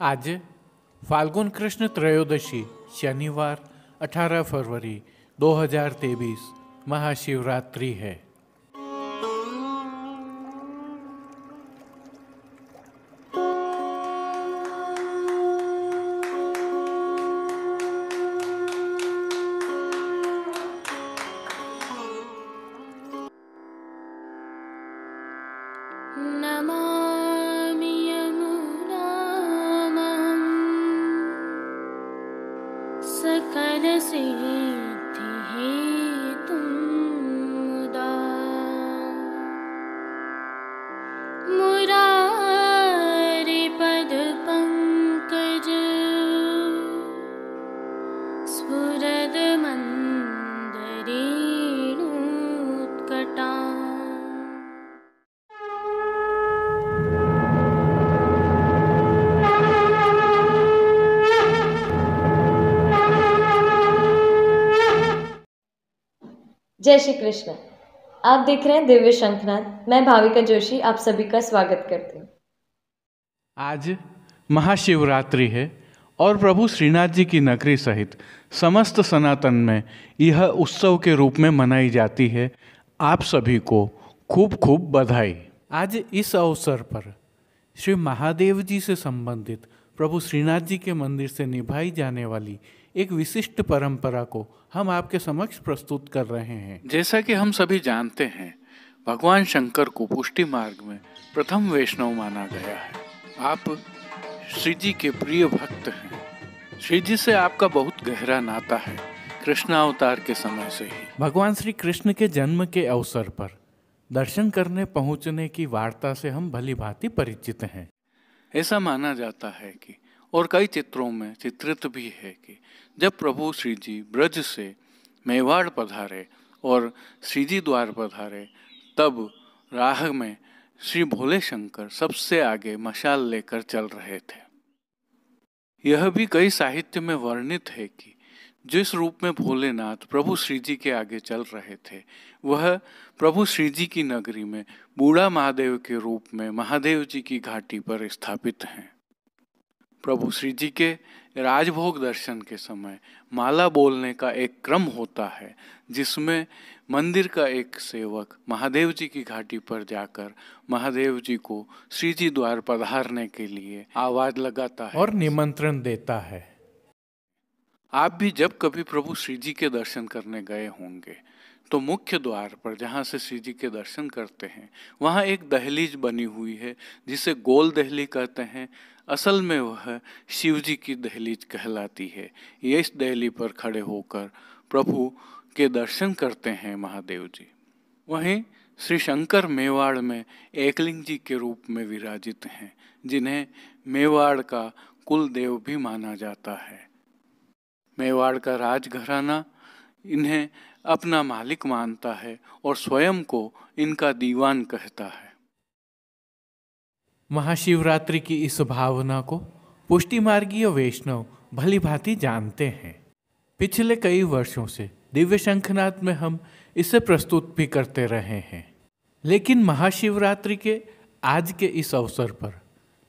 आज फाल्गुन कृष्ण त्रयोदशी शनिवार 18 फरवरी 2023 महाशिवरात्रि है। नमामि यमुनां सकलसिद्धिहेतुं मुदा मुरारिपदपङ्कज स्फुरदमन्दरेणुत्कटा। जय श्री कृष्ण। आप देख रहे हैं दिव्य शंखनाद। मैं भाविका जोशी आप सभी का स्वागत करती हूँ। आज महाशिवरात्रि है और प्रभु श्रीनाथ जी की नगरी सहित समस्त सनातन में यह उत्सव के रूप में मनाई जाती है। आप सभी को खूब खूब बधाई। आज इस अवसर पर श्री महादेव जी से संबंधित प्रभु श्रीनाथ जी के मंदिर से निभाई जाने वाली एक विशिष्ट परंपरा को हम आपके समक्ष प्रस्तुत कर रहे हैं। जैसा कि हम सभी जानते हैं, भगवान शंकर को पुष्टि मार्ग में प्रथम वैष्णव माना गया है। आप श्री जी के प्रिय भक्त हैं। श्री जी से आपका बहुत गहरा नाता है। कृष्ण अवतार के समय से ही भगवान श्री कृष्ण के जन्म के अवसर पर दर्शन करने पहुंचने की वार्ता से हम भली भांति परिचित हैं। ऐसा माना जाता है कि और कई चित्रों में चित्रित भी है कि जब प्रभु श्री जी ब्रज से मेवाड़ पधारे और श्री जी द्वार पधारे, तब राह में श्री भोले शंकर सबसे आगे मशाल लेकर चल रहे थे। यह भी कई साहित्य में वर्णित है कि जिस रूप में भोलेनाथ प्रभु श्री जी के आगे चल रहे थे, वह प्रभु श्री जी की नगरी में बूढ़ा महादेव के रूप में महादेव जी की घाटी पर स्थापित हैं। प्रभु श्री जी के राजभोग दर्शन के समय माला बोलने का एक क्रम होता है, जिसमें मंदिर का एक सेवक महादेव जी की घाटी पर जाकर महादेव जी को श्री जी द्वार पधारने के लिए आवाज लगाता है और निमंत्रण देता है। आप भी जब कभी प्रभु श्री जी के दर्शन करने गए होंगे तो मुख्य द्वार पर जहाँ से श्री जी के दर्शन करते हैं, वहाँ एक दहलीज बनी हुई है जिसे गोल दहली कहते हैं। असल में वह शिव जी की दहलीज कहलाती है। ये इस दहली पर खड़े होकर प्रभु के दर्शन करते हैं महादेव जी। वहीं श्री शंकर मेवाड़ में एकलिंग जी के रूप में विराजित हैं, जिन्हें मेवाड़ का कुल देव भी माना जाता है। मेवाड़ का राजघराना इन्हें अपना मालिक मानता है और स्वयं को इनका दीवान कहता है। महाशिवरात्रि की इस भावना को पुष्टि मार्गीय वैष्णव भली भांति जानते हैं। पिछले कई वर्षों से दिव्य शंखनाद में हम इसे प्रस्तुत भी करते रहे हैं, लेकिन महाशिवरात्रि के आज के इस अवसर पर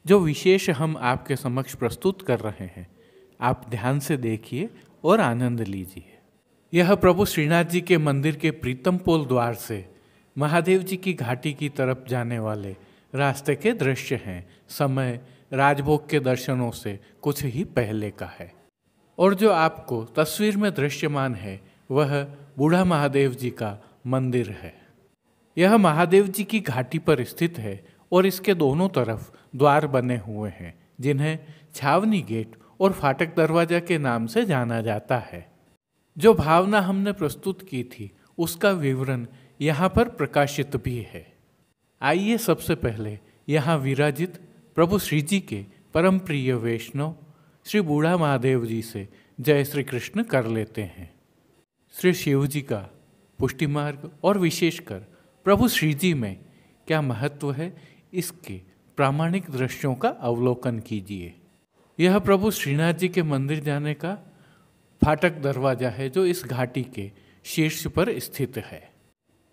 जो विशेष हम आपके समक्ष प्रस्तुत कर रहे हैं, आप ध्यान से देखिए और आनंद लीजिए। यह प्रभु श्रीनाथ जी के मंदिर के प्रीतमपोल द्वार से महादेव जी की घाटी की तरफ जाने वाले रास्ते के दृश्य हैं। समय राजभोग के दर्शनों से कुछ ही पहले का है और जो आपको तस्वीर में दृश्यमान है वह बूढ़ा महादेव जी का मंदिर है। यह महादेव जी की घाटी पर स्थित है और इसके दोनों तरफ द्वार बने हुए हैं, जिन्हें छावनी गेट और फाटक दरवाजा के नाम से जाना जाता है। जो भावना हमने प्रस्तुत की थी उसका विवरण यहाँ पर प्रकाशित भी है। आइए सबसे पहले यहाँ विराजित प्रभु श्री जी के परम प्रिय वैष्णव श्री बूढ़ा महादेव जी से जय श्री कृष्ण कर लेते हैं। श्री शिव जी का पुष्टि मार्ग और विशेषकर प्रभु श्री जी में क्या महत्व है, इसके प्रामाणिक दृश्यों का अवलोकन कीजिए। यह प्रभु श्रीनाथ जी के मंदिर जाने का फाटक दरवाजा है जो इस घाटी के शीर्ष पर स्थित है।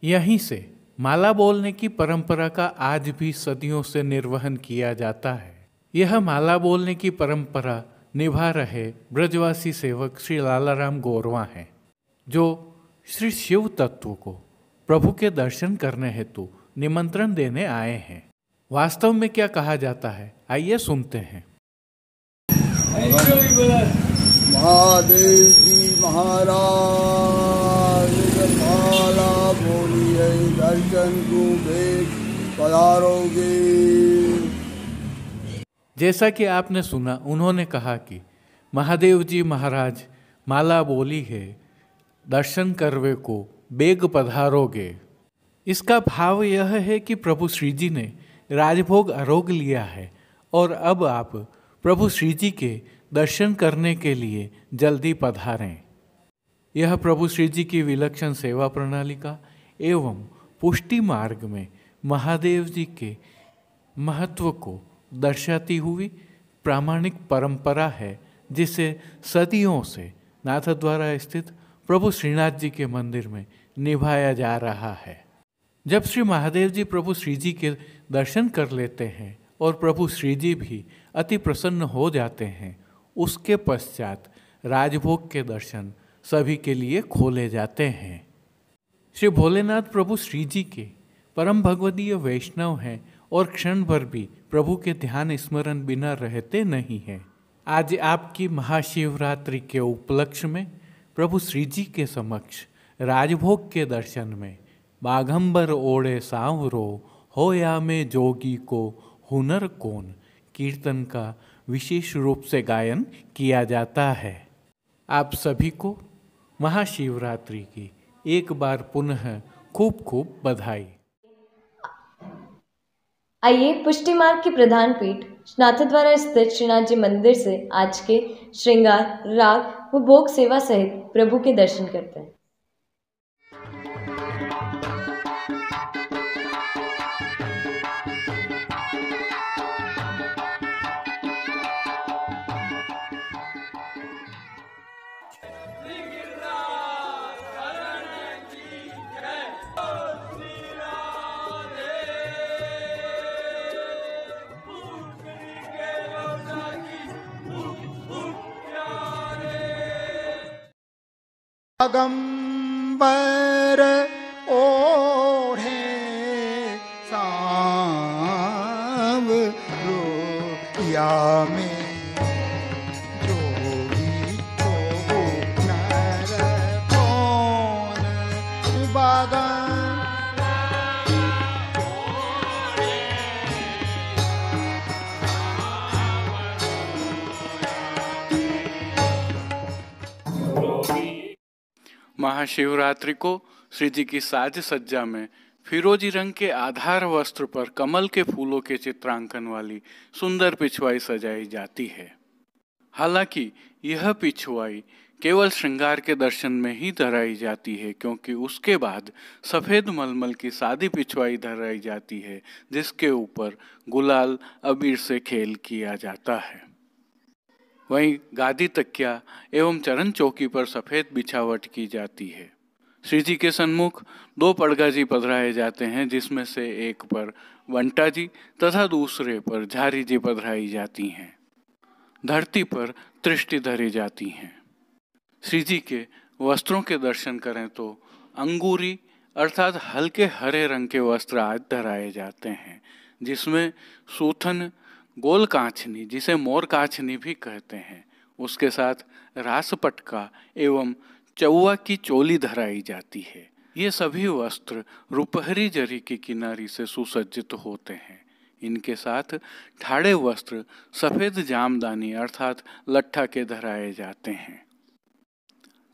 यहीं से माला बोलने की परंपरा का आज भी सदियों से निर्वहन किया जाता है। यह माला बोलने की परंपरा निभा रहे ब्रजवासी सेवक श्री लालाराम गौरवा हैं, जो श्री शिव तत्व को प्रभु के दर्शन करने हेतु निमंत्रण देने आए हैं। वास्तव में क्या कहा जाता है, आइए सुनते हैं। महादेव जी महाराज माला बोलिए दर्शन को देख पधारोगे। जैसा कि आपने सुना, उन्होंने कहा कि महादेव जी महाराज माला बोली है, दर्शन करवे को बेग पधारोगे। इसका भाव यह है कि प्रभु श्री जी ने राजभोग आरोग लिया है और अब आप प्रभु श्री जी के दर्शन करने के लिए जल्दी पधारें। यह प्रभु श्री जी की विलक्षण सेवा प्रणाली का एवं पुष्टि मार्ग में महादेव जी के महत्व को दर्शाती हुई प्रामाणिक परंपरा है, जिसे सदियों से नाथद्वारा स्थित प्रभु श्रीनाथ जी के मंदिर में निभाया जा रहा है। जब श्री महादेव जी प्रभु श्री जी के दर्शन कर लेते हैं और प्रभु श्री जी भी अति प्रसन्न हो जाते हैं, उसके पश्चात राजभोग के दर्शन सभी के लिए खोले जाते हैं। श्री भोलेनाथ प्रभु श्री जी के परम भगवदीय वैष्णव हैं और क्षण भर भी प्रभु के ध्यान स्मरण बिना रहते नहीं हैं। आज आपकी महाशिवरात्रि के उपलक्ष्य में प्रभु श्री जी के समक्ष राजभोग के दर्शन में बाघंबर ओढ़े सांवरो होया में जोगी को हुनर कौन कीर्तन का विशेष रूप से गायन किया जाता है। आप सभी को महाशिवरात्रि की एक बार पुनः खूब खूब बधाई। आइए पुष्टि मार्ग की प्रधान पीठ नाथद्वारा स्थित श्रीनाथ जी मंदिर से आज के श्रृंगार, राग व भोग सेवा सहित प्रभु के दर्शन करते हैं। बाघंबर ओढ़े सांवरो या में जोगी को नर कौन बाघं महाशिवरात्रि को श्री जी की साज सज्जा में फिरोजी रंग के आधार वस्त्र पर कमल के फूलों के चित्रांकन वाली सुंदर पिछवाई सजाई जाती है। हालांकि यह पिछवाई केवल श्रृंगार के दर्शन में ही धराई जाती है, क्योंकि उसके बाद सफ़ेद मलमल की सादी पिछवाई धराई जाती है, जिसके ऊपर गुलाल अबीर से खेल किया जाता है। वहीं गादी तकिया एवं चरण चौकी पर सफ़ेद बिछावट की जाती है। श्री जी के सन्मुख दो पड़गा जी पधराए जाते हैं, जिसमें से एक पर वंटा जी तथा दूसरे पर झारी जी पधराई जाती हैं। धरती पर तृष्टि धरी जाती हैं। श्री जी के वस्त्रों के दर्शन करें तो अंगूरी अर्थात हल्के हरे रंग के वस्त्र आज धराए जाते हैं, जिसमें सूथन, गोल कांचनी जिसे मोर कांचनी भी कहते हैं, उसके साथ रास पटका एवं चौवा की चोली धराई जाती है। ये सभी वस्त्र रुपहरी जरी की किनारी से सुसज्जित होते हैं। इनके साथ ठाड़े वस्त्र सफ़ेद जामदानी अर्थात लट्ठा के धराए जाते हैं।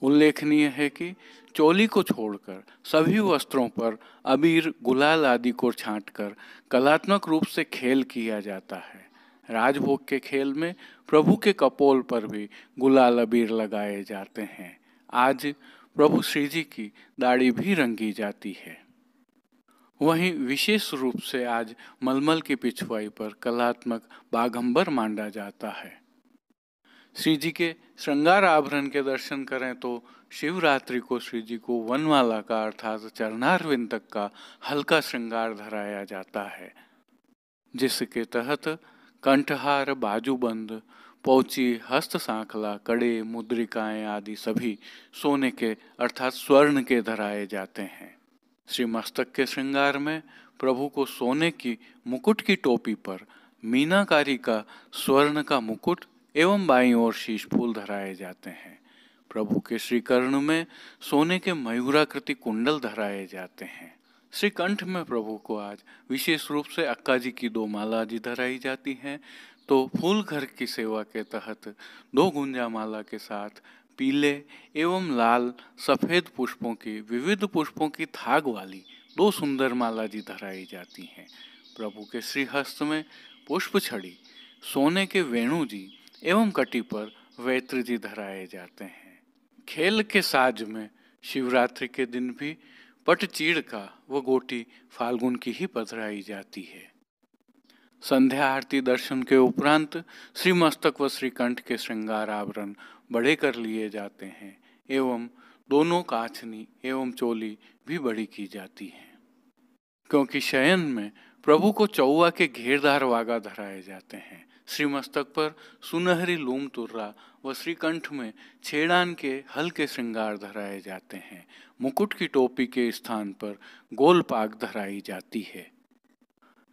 उल्लेखनीय है कि चोली को छोड़कर सभी वस्त्रों पर अबीर, गुलाल आदि को छांटकर कलात्मक रूप से खेल किया जाता है। राजभोग के खेल में प्रभु के कपोल पर भी गुलाल अबीर लगाए जाते हैं। आज प्रभु श्री जी की दाढ़ी भी रंगी जाती है। वहीं विशेष रूप से आज मलमल की पिछवाई पर कलात्मक बाघंबर मांडा जाता है। श्री जी के श्रृंगार आभरण के दर्शन करें तो शिवरात्रि को श्री जी को वनमाला का अर्थात चरणारविंद तक का हल्का श्रृंगार धराया जाता है, जिसके तहत कंठहार, बाजूबंद, पोची, हस्त सांखला, कड़े, मुद्रिकाएं आदि सभी सोने के अर्थात स्वर्ण के धराए जाते हैं। श्री मस्तक के श्रृंगार में प्रभु को सोने की मुकुट की टोपी पर मीनाकारी का स्वर्ण का मुकुट एवं बाईं ओर शीश फूल धराए जाते हैं। प्रभु के श्रीकर्ण में सोने के मयूराकृति कुंडल धराए जाते हैं। श्री कंठ में प्रभु को आज विशेष रूप से अक्का जी की 2 माला जी धराई जाती हैं। तो फूल घर की सेवा के तहत 2 गुंजा माला के साथ पीले एवं लाल सफेद पुष्पों की, विविध पुष्पों की थाग वाली 2 सुंदर माला जी धराई जाती हैं। प्रभु के श्रीहस्त में पुष्प छड़ी, सोने के वेणु जी एवं कटी पर वैत्र जी धराए जाते हैं। खेल के साज में शिवरात्रि के दिन भी पटचीड़ का व गोटी फाल्गुन की ही पधराई जाती है। संध्या आरती दर्शन के उपरांत श्री मस्तक व श्रीकंठ के श्रृंगार आवरण बड़े कर लिए जाते हैं एवं दोनों काछनी एवं चोली भी बड़ी की जाती है, क्योंकि शयन में प्रभु को चौवा के घेरदार वागा धराए जाते हैं। श्री मस्तक पर सुनहरी लूम तुर्रा व श्रीकंठ में छेड़ान के हल्के श्रृंगार धराए जाते हैं। मुकुट की टोपी के स्थान पर गोल पाग धराई जाती है।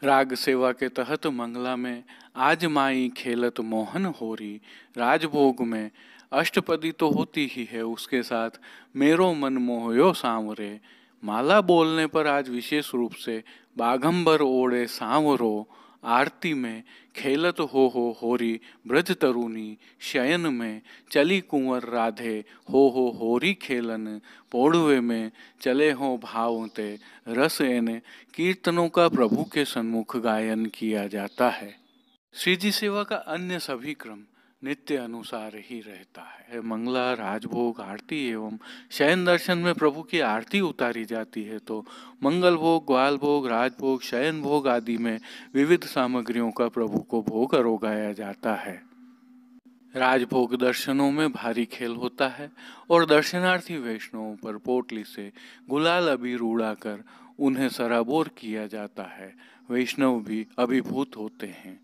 राग सेवा के तहत मंगला में आज माई खेलत मोहन होरी, राजभोग में अष्टपदी तो होती ही है, उसके साथ मेरो मन मोहयो सांवरे। माला बोलने पर आज विशेष रूप से बाघंबर ओढ़े सांवरो, आरती में खेलत हो होरी ब्रज तरुणी, शयन में चली कुंवर राधे हो होरी खेलन, पौड़वे में चले हो भावते रस एने। कीर्तनों का प्रभु के सन्मुख गायन किया जाता है। श्री जी सेवा का अन्य सभी क्रम नित्य अनुसार ही रहता है। मंगला, राजभोग, आरती एवं शयन दर्शन में प्रभु की आरती उतारी जाती है, तो मंगल भोग, ग्वाल भोग, राजभोग, शयन भोग आदि में विविध सामग्रियों का प्रभु को भोग अरोगाया जाता है। राजभोग दर्शनों में भारी खेल होता है और दर्शनार्थी वैष्णवों पर पोटली से गुलाल अबीर उड़ाकर उन्हें सराबोर किया जाता है। वैष्णव भी अभिभूत होते हैं।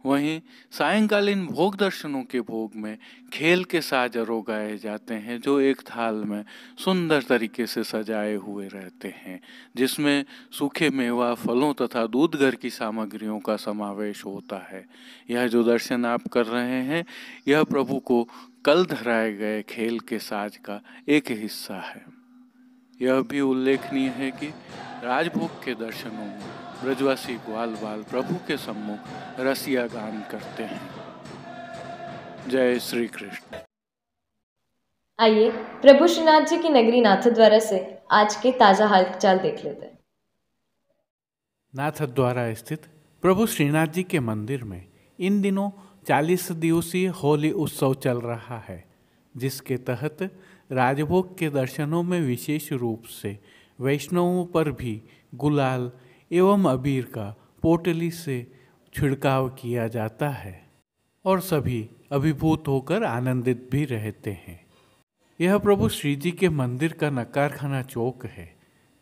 वहीं सायंकालीन भोग दर्शनों के भोग में खेल के साज अरोगाए जाते हैं, जो एक थाल में सुंदर तरीके से सजाए हुए रहते हैं, जिसमें सूखे मेवा, फलों तथा दूध घर की सामग्रियों का समावेश होता है। यह जो दर्शन आप कर रहे हैं, यह प्रभु को कल धराए गए खेल के साज का एक हिस्सा है। यह भी उल्लेखनीय है कि राजभोग के दर्शनों में ब्रजवासी ग्वाल बाल प्रभु के सम्मुख रसिया गान करते हैं। जय श्री कृष्ण। आइए प्रभु श्रीनाथ जी की नगरी नाथद्वारा से आज के ताजा हालचाल देख लेते हैं। नाथद्वारा स्थित प्रभु श्रीनाथ जी के मंदिर में इन दिनों 40 दिवसीय होली उत्सव चल रहा है, जिसके तहत राजभोग के दर्शनों में विशेष रूप से वैष्णवों पर भी गुलाल एवं अबीर का पोटली से छिड़काव किया जाता है और सभी अभिभूत होकर आनंदित भी रहते हैं। यह प्रभु श्री जी के मंदिर का नक्कारखाना चौक है,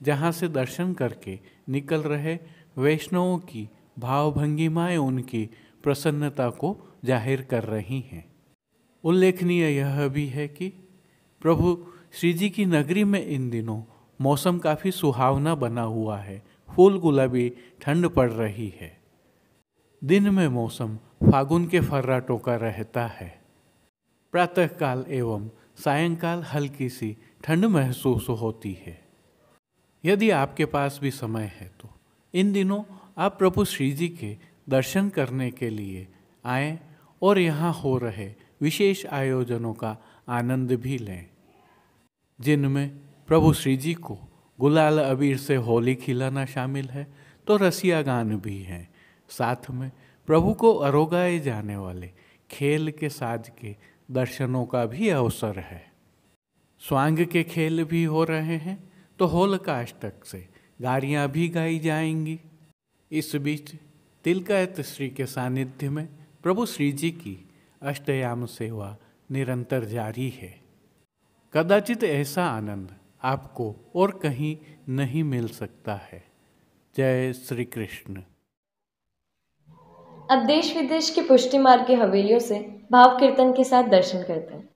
जहाँ से दर्शन करके निकल रहे वैष्णवों की भावभंगिमाएं उनकी प्रसन्नता को जाहिर कर रही हैं। उल्लेखनीय यह भी है कि प्रभु श्री जी की नगरी में इन दिनों मौसम काफ़ी सुहावना बना हुआ है। फूल गुलाबी ठंड पड़ रही है। दिन में मौसम फागुन के फर्राटों का रहता है। प्रातःकाल एवं सायंकाल हल्की सी ठंड महसूस होती है। यदि आपके पास भी समय है तो इन दिनों आप प्रभु श्री जी के दर्शन करने के लिए आएं और यहाँ हो रहे विशेष आयोजनों का आनंद भी लें, जिनमें प्रभु श्री जी को गुलाल अबीर से होली खिलाना शामिल है, तो रसिया गान भी हैं। साथ में प्रभु को अरोगाए जाने वाले खेल के साज के दर्शनों का भी अवसर है। स्वांग के खेल भी हो रहे हैं, तो होलकाष्टक से गारियाँ भी गाई जाएंगी। इस बीच तिलकायत श्री के सानिध्य में प्रभु श्री जी की अष्टयाम सेवा निरंतर जारी है। कदाचित ऐसा आनंद आपको और कहीं नहीं मिल सकता है। जय श्री कृष्ण। अब देश विदेश की पुष्टि मार्ग की हवेलियों से भाव कीर्तन के साथ दर्शन करते हैं।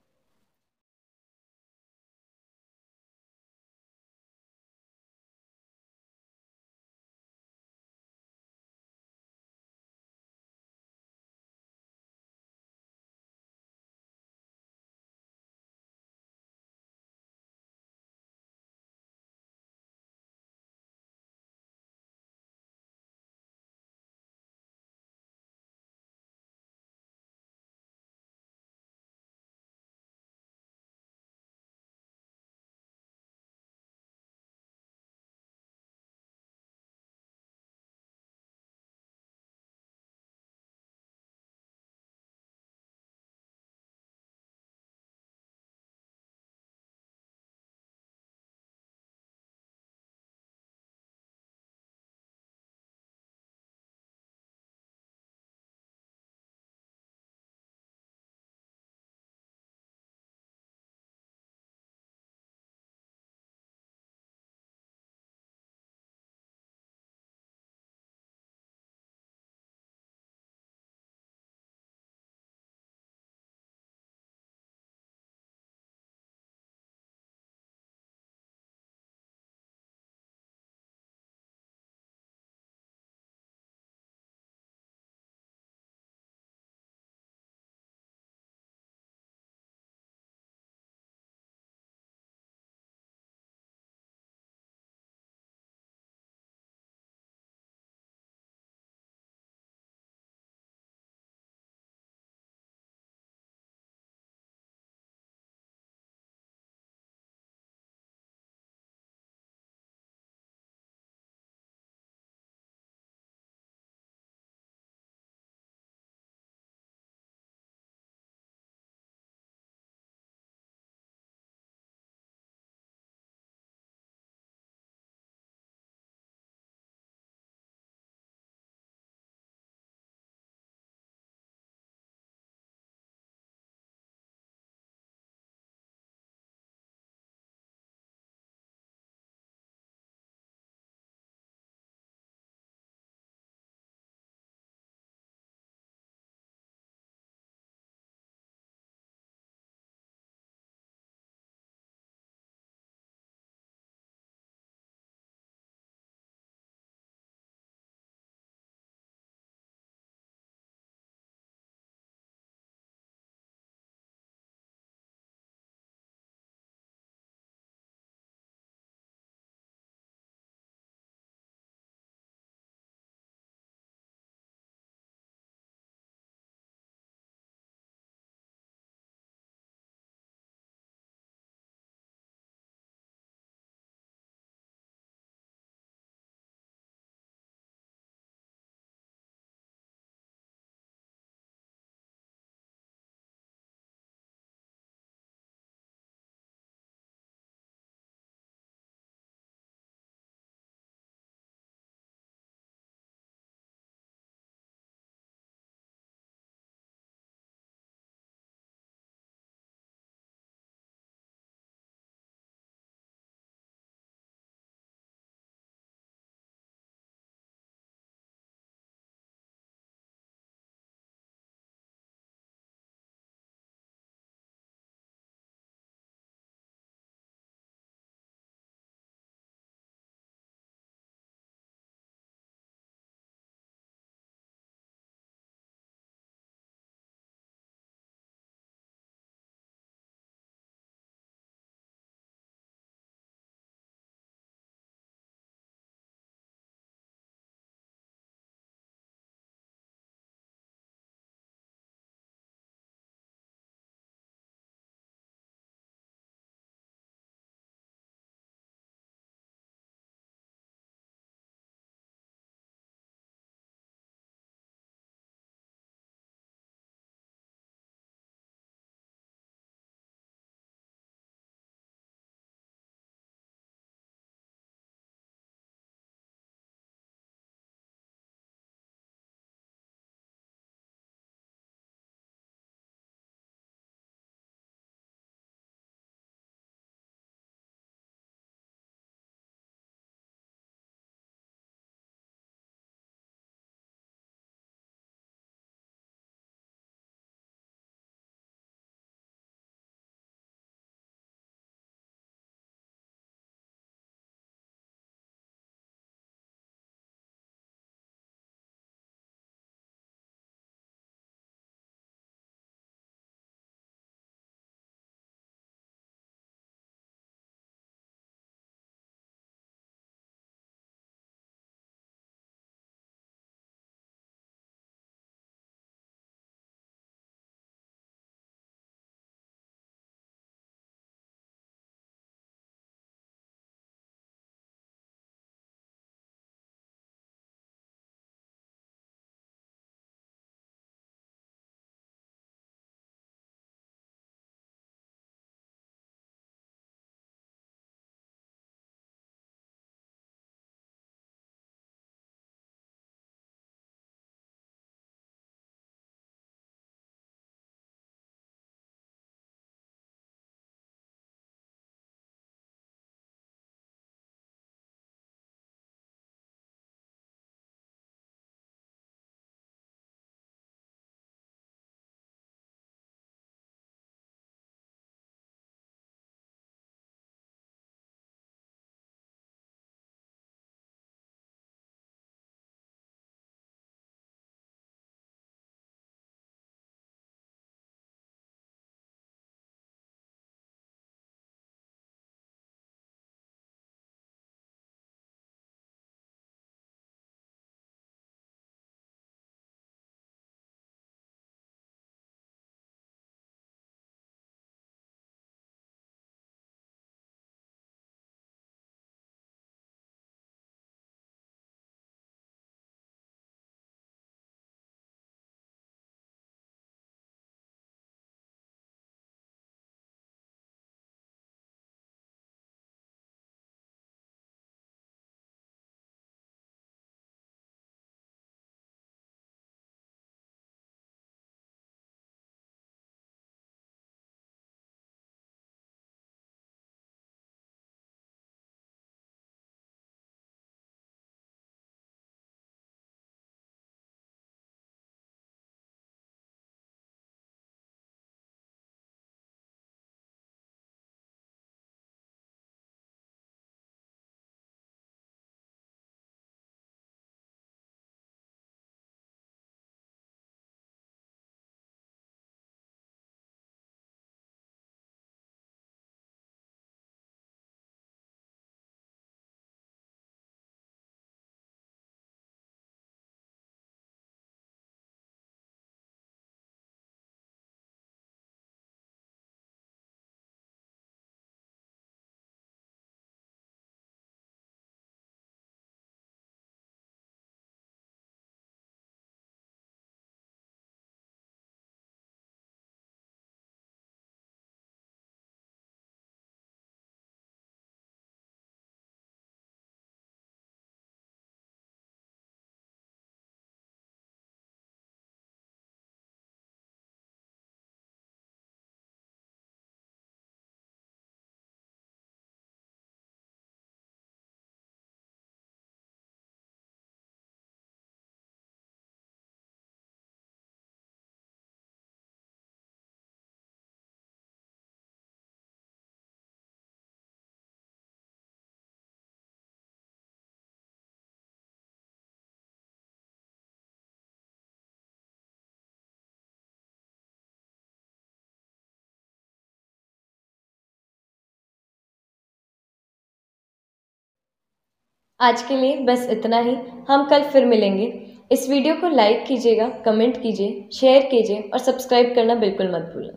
आज के लिए बस इतना ही। हम कल फिर मिलेंगे। इस वीडियो को लाइक कीजिएगा, कमेंट कीजिए, शेयर कीजिए और सब्सक्राइब करना बिल्कुल मत भूलें।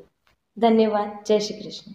धन्यवाद। जय श्री कृष्ण।